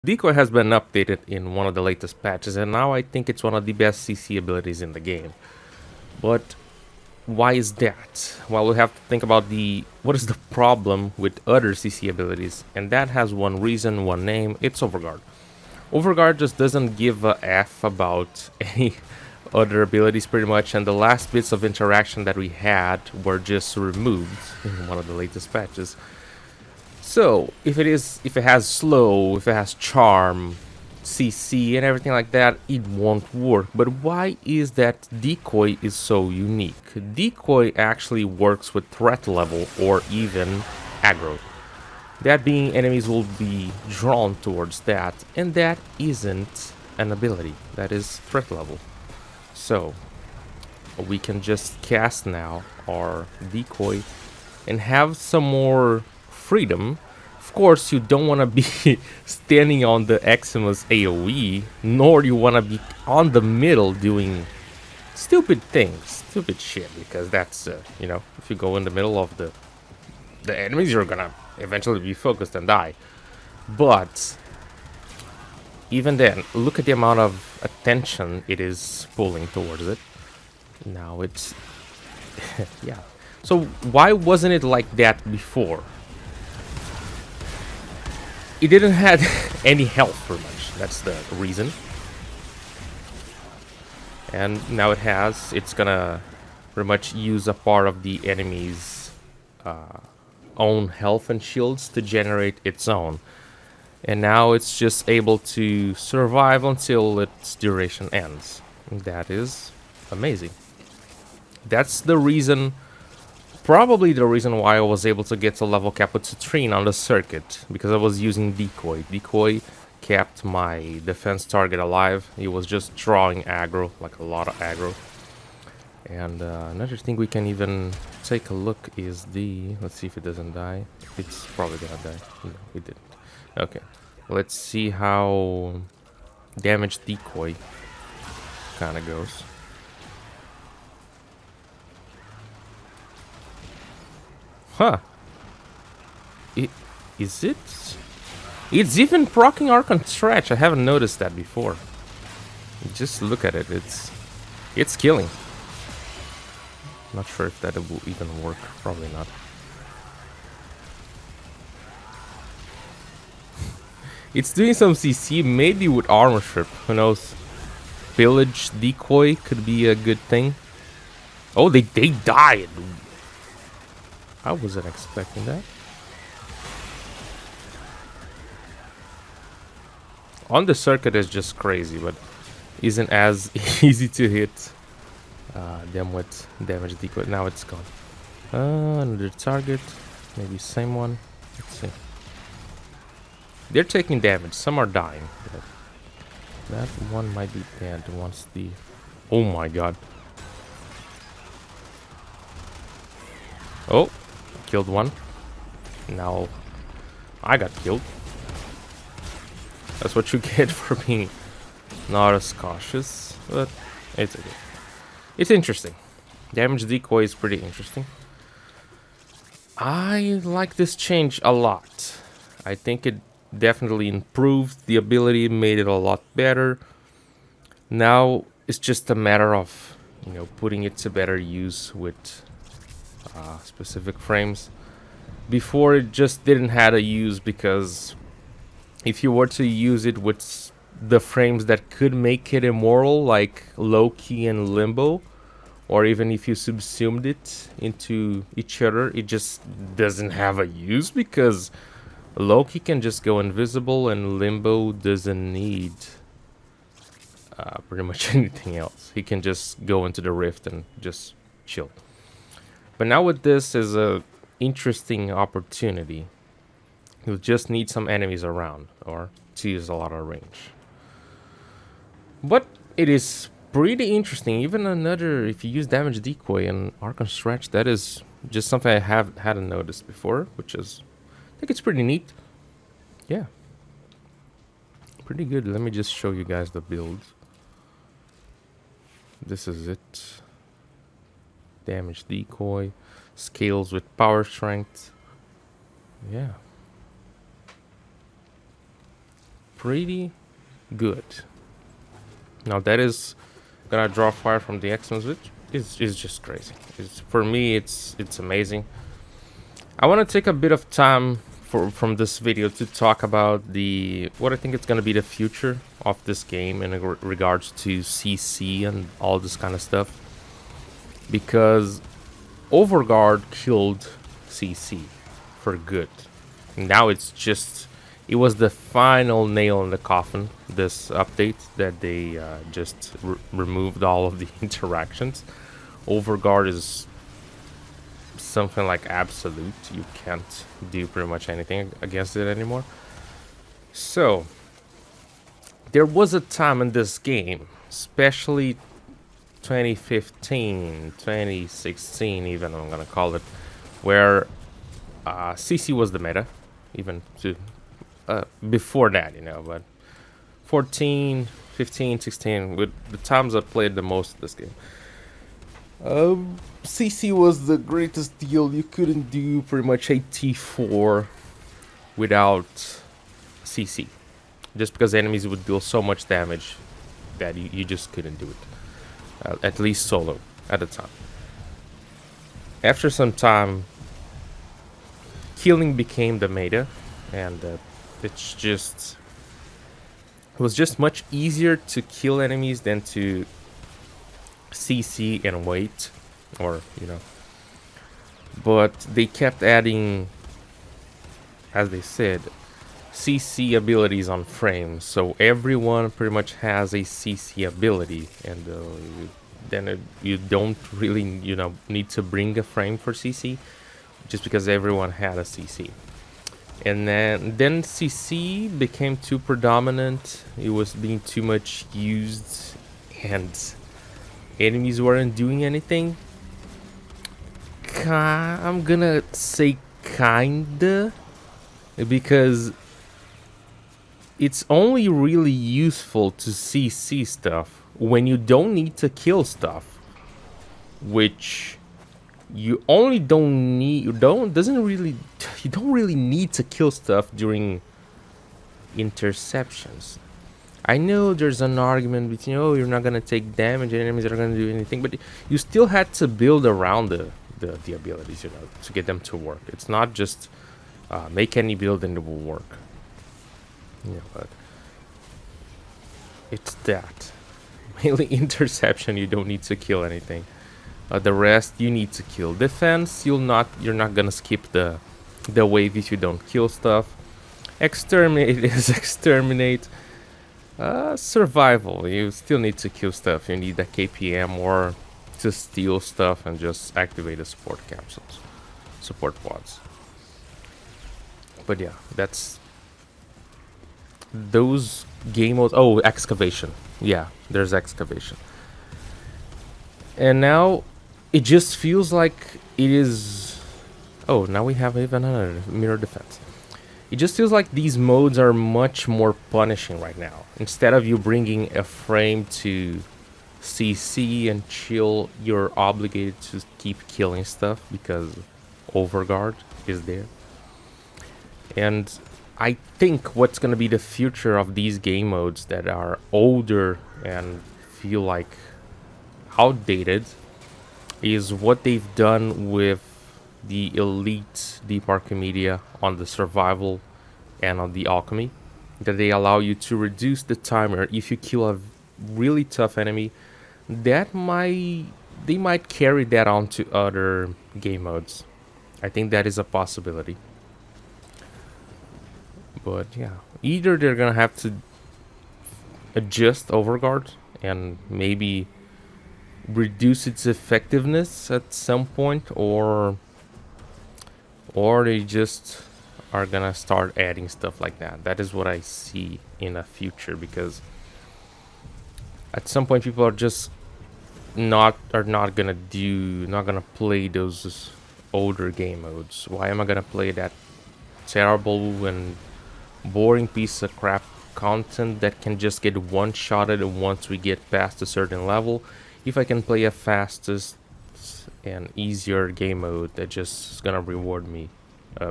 Decoy has been updated in one of the latest patches, and now I think it's one of the best CC abilities in the game. But why is that? Well, we have to think about what is the problem with other CC abilities, and that has one reason, one name. It's Overguard. Overguard just doesn't give a f about any other abilities pretty much, and the last bits of interaction that we had were just removed in one of the latest patches. So, if it has slow, if it has charm, CC and everything like that, it won't work. But why is that Decoy is so unique? Decoy actually works with threat level or even aggro. That being, enemies will be drawn towards that, and that isn't an ability, that is threat level. So, we can just cast now our Decoy and have some more freedom. Of course, you don't want to be standing on the Eximus AoE, nor you want to be on the middle doing stupid things, stupid shit, because that's, if you go in the middle of the enemies, you're gonna eventually be focused and die. But even then, look at the amount of attention it is pulling towards it. Now it's yeah. So why wasn't it like that before? It didn't have any health pretty much. That's the reason. And now it has. It's gonna pretty much use a part of the enemy's own health and shields to generate its own. And now it's just able to survive until its duration ends. That is amazing. That's the reason, probably the reason why I was able to get to level cap with Citrine on the circuit, because I was using Decoy. Decoy kept my defense target alive. He was just drawing aggro, like a lot of aggro. And another thing we can even take a look is let's see if it doesn't die. It's probably gonna die. No, it didn't. Okay, let's see how damage Decoy kind of goes. Huh. Is it? It's even proccing Arc on Stretch. I haven't noticed that before. Just look at it. It's killing. Not sure if that will even work. Probably not. It's doing some CC, maybe with armor strip. Who knows? Village Decoy could be a good thing. Oh, they died. I wasn't expecting that. On the circuit is just crazy, but isn't as easy to hit them with damage Decoy. Now it's gone. Another target. Maybe same one. Let's see. They're taking damage. Some are dying. But that one might be dead once the... Oh my god. Oh, killed one. Now I got killed. That's what you get for being not as cautious, but it's okay. It's interesting. Damage Decoy is pretty interesting. I like this change a lot. I think it definitely improved the ability, made it a lot better. Now it's just a matter of, putting it to better use with specific frames. Before, it just didn't have a use, because if you were to use it with the frames that could make it immoral, like Loki and Limbo, or even if you subsumed it into each other, it just doesn't have a use, because Loki can just go invisible and Limbo doesn't need pretty much anything else. He can just go into the rift and just chill. But now with this is a interesting opportunity. You'll just need some enemies around, or to use a lot of range. But it is pretty interesting. Even if you use damage Decoy and Arc on Stretch, that is just something I hadn't noticed before, which is, I think it's pretty neat. Yeah, pretty good. Let me just show you guys the build. This is it. Damage Decoy, scales with power strength. Yeah. pretty good. Now that is gonna draw fire from the X-Men, which is just crazy. For me, it's amazing. I want to take a bit of time from this video to talk about what I think it's gonna be the future of this game in regards to CC and all this kind of stuff, because Overguard killed CC for good. Now it was the final nail in the coffin, this update, that they just removed all of the interactions. Overguard is something like absolute. You can't do pretty much anything against it anymore. So there was a time in this game, especially 2015, 2016 even, I'm gonna call it, where CC was the meta, even to before that, but 14, 15, 16, with the times I played the most of this game, CC was the greatest deal. You couldn't do pretty much a T4 without CC, just because enemies would deal so much damage that you just couldn't do it, at least solo at the time. After some time, killing became the meta, and it was just much easier to kill enemies than to CC and wait, or but they kept adding, as they said, CC abilities on frames, so everyone pretty much has a CC ability, and then you don't really need to bring a frame for CC, just because everyone had a CC. And then CC became too predominant. It was being too much used, and enemies weren't doing anything. I'm gonna say kinda, because it's only really useful to CC stuff when you don't need to kill stuff, which you only don't need. You don't really need to kill stuff during interceptions. I know there's an argument between, you're not gonna take damage and enemies are gonna do anything, but you still had to build around the abilities, to get them to work. It's not just make any build and it will work. But it's that. Mainly interception, you don't need to kill anything. The rest you need to kill. Defense, you're not gonna skip the wave if you don't kill stuff. Exterminate is exterminate. Survival, you still need to kill stuff. You need a KPM or to steal stuff and just activate the support capsules, support pods. But yeah, that's those game modes. Oh, excavation. Yeah, there's excavation. And now it just feels like it is. Oh, now we have even another mirror defense. It just feels like these modes are much more punishing right now. Instead of you bringing a frame to CC and chill, you're obligated to keep killing stuff because Overguard is there. And I think what's going to be the future of these game modes that are older and feel like outdated is what they've done with the Elite Deep Archimedia on the Survival and on the Alchemy, that they allow you to reduce the timer if you kill a really tough enemy. They might carry that on to other game modes. I think that is a possibility. But yeah, either they're gonna have to adjust Overguard and maybe reduce its effectiveness at some point, or they just are gonna start adding stuff like that. That is what I see in the future, because at some point people are just not gonna play those older game modes. Why am I gonna play that terrible and boring piece of crap content that can just get one-shotted once we get past a certain level, if I can play a fastest and easier game mode that just is gonna reward me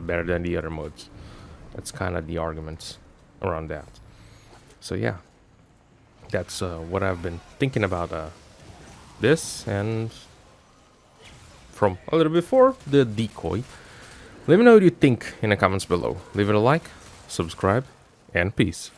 better than the other modes? That's kind of the arguments around that. So yeah, that's what I've been thinking about this, and from a little before, the Decoy. Let me know what you think in the comments below. Leave it a like, subscribe, and peace.